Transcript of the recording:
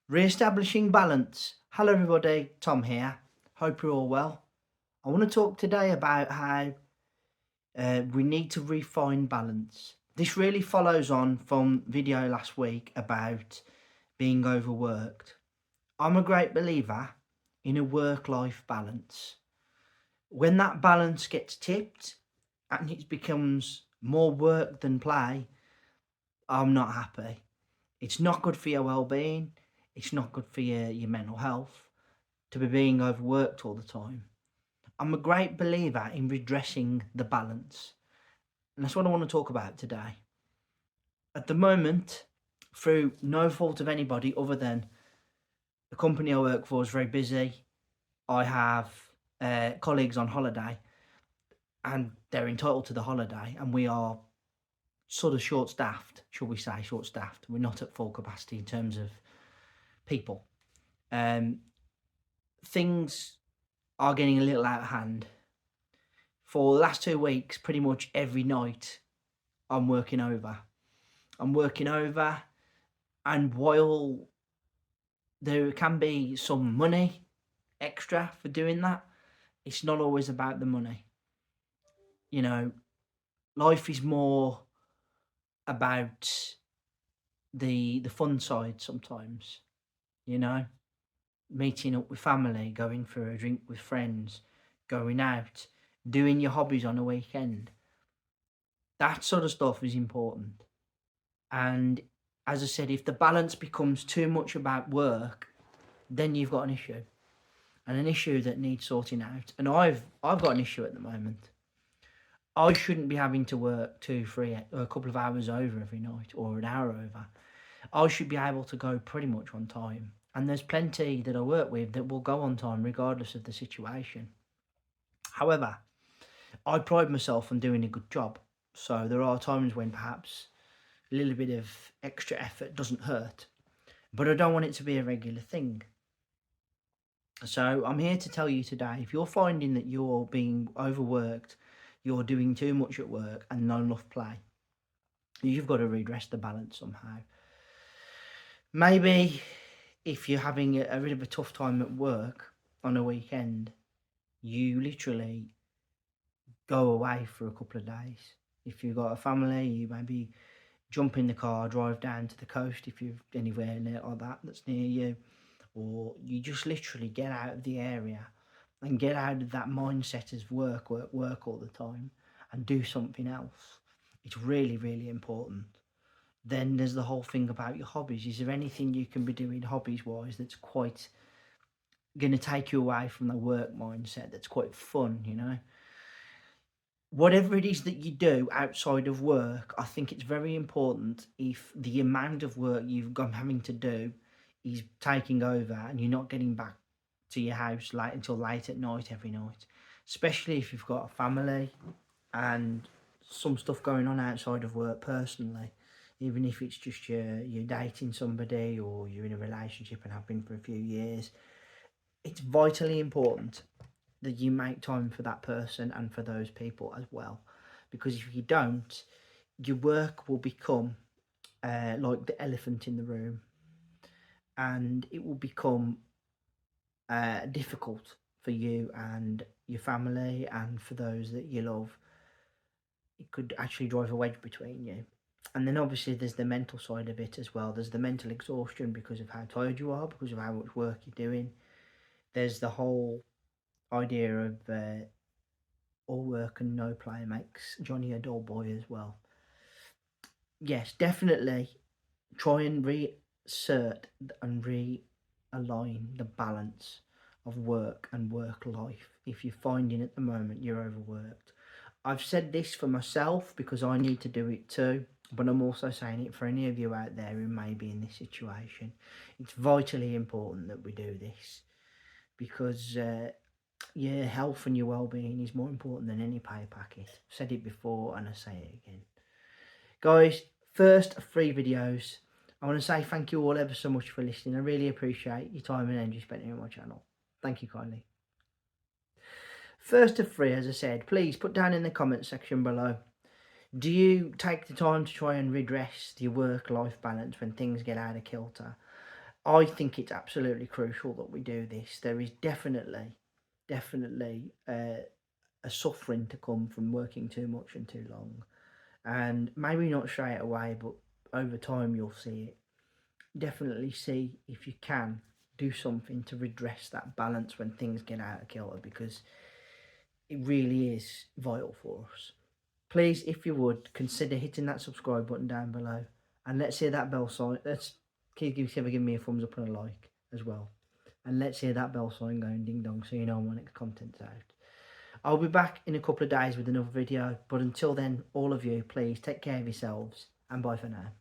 Re-establishing balance. Hello everybody, Tom here. Hope you're all well. I want to talk today about how we need to refine balance. This really follows on from video last week about being overworked. I'm a great believer in a work-life balance. When that balance gets tipped and it becomes more work than play, I'm not happy. It's not good for your well-being. It's not good for your mental health to be being overworked all the time. I'm a great believer in redressing the balance. And that's what I want to talk about today. At the moment, through no fault of anybody other than the company I work for is very busy. I have colleagues on holiday and they're entitled to the holiday, and we are sort of short-staffed, shall we say, short-staffed. We're not at full capacity in terms of people. Things are getting a little out of hand. For the last 2 weeks, pretty much every night, I'm working over. And while there can be some money extra for doing that, it's not always about the money. You know, life is more about the fun side sometimes, you know, meeting up with family, going for a drink with friends, going out, doing your hobbies on a weekend. That sort of stuff is important. And as I said, if the balance becomes too much about work, then you've got an issue, and an issue that needs sorting out. And I've got an issue at the moment. I shouldn't be having to work 2, 3, or a couple of hours over every night, or an hour over. I should be able to go pretty much on time. And there's plenty that I work with that will go on time regardless of the situation. However, I pride myself on doing a good job. So there are times when perhaps a little bit of extra effort doesn't hurt. But I don't want it to be a regular thing. So I'm here to tell you today, if you're finding that you're being overworked, you're doing too much at work and not enough play, you've got to redress the balance somehow. Maybe if you're having a bit of a tough time at work on a weekend, you literally go away for a couple of days. If you've got a family, you maybe jump in the car, drive down to the coast if you're anywhere near like that that's near you, or you just literally get out of the area and get out of that mindset of work all the time and do something else. It's really, really important. Then there's the whole thing about your hobbies. Is there anything you can be doing hobbies wise that's quite going to take you away from the work mindset, that's quite fun, you know? Whatever it is that you do outside of work, I think it's very important if the amount of work you've got having to do is taking over and you're not getting back to your house until late at night every night, especially if you've got a family and some stuff going on outside of work personally, even if it's just you're dating somebody or you're in a relationship and have been for a few years. It's vitally important that you make time for that person and for those people as well, because if you don't, your work will become like the elephant in the room, and it will become difficult for you and your family and for those that you love. It could actually drive a wedge between you. And then obviously there's the mental side of it as well. There's the mental exhaustion because of how tired you are, because of how much work you're doing. There's the whole idea of all work and no play makes Johnny a dull boy as well. Yes, definitely try and reassert and realign the balance of work and work life if you're finding at the moment you're overworked. I've said this for myself because I need to do it too, but I'm also saying it for any of you out there who may be in this situation. It's vitally important that we do this because your health and your well-being is more important than any pay packet. I've said it before and I say it again. Guys, first 3 videos. I want to say thank you all ever so much for listening. I really appreciate your time and energy spent on my channel. Thank you kindly. First of 3, as I said, please put down in the comment section below. Do you take the time to try and redress your work-life balance when things get out of kilter? I think it's absolutely crucial that we do this. There is definitely a suffering to come from working too much and too long. And maybe not straight away, but over time you'll see it. Definitely see if you can do something to redress that balance when things get out of kilter, because it really is vital for us. Please, if you would, consider hitting that subscribe button down below, and let's hear that bell sign. Let's give me a thumbs up and a like as well, and let's hear that bell sign going ding dong so you know when my next content's out. I'll be back in a couple of days with another video, but until then, all of you, please take care of yourselves, and bye for now.